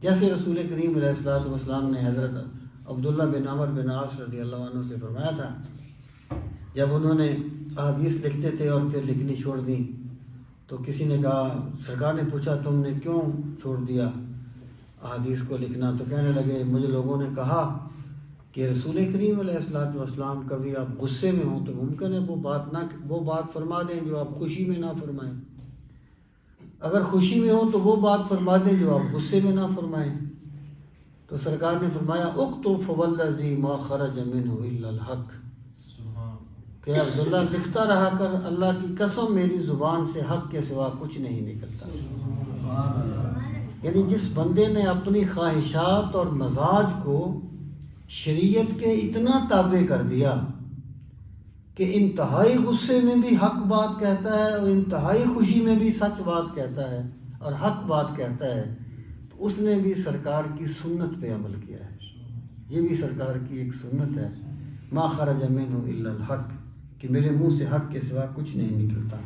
جیسے رسول کریم علیہ الصلوۃ والسلام نے حضرت عبداللہ بن عمر بن عاص رضی اللہ عنہ سے فرمایا تھا، جب انہوں نے احادیث لکھتے تھے اور پھر لکھنی چھوڑ دی تو کسی نے کہا، سرکار نے پوچھا تم نے کیوں چھوڑ دیا احادیث کو لکھنا؟ تو کہنے لگے مجھے لوگوں نے کہا کہ رسول کریم علیہ الصلوۃ والسلام کبھی آپ غصے میں ہوں تو ممکن ہے وہ بات فرما دیں جو آپ خوشی میں نہ فرمائیں، اگر خوشی میں ہوں تو وہ بات فرما دیں جو آپ غصے میں نہ فرمائیں۔ تو سرکار نے فرمایا اکتب فوالذی ما خرج منہ الا الحق، کہ عبداللہ لکھتا رہا کر، اللہ کی قسم میری زبان سے حق کے سوا کچھ نہیں نکلتا۔ یعنی جس بندے نے اپنی خواہشات اور مزاج کو شریعت کے اتنا تابع کر دیا کہ انتہائی غصے میں بھی حق بات کہتا ہے اور انتہائی خوشی میں بھی سچ بات کہتا ہے اور حق بات کہتا ہے، تو اس نے بھی سرکار کی سنت پہ عمل کیا ہے۔ یہ بھی سرکار کی ایک سنت ہے، ما خرج منہ الا الحق، کہ میرے منہ سے حق کے سوا کچھ نہیں نکلتا۔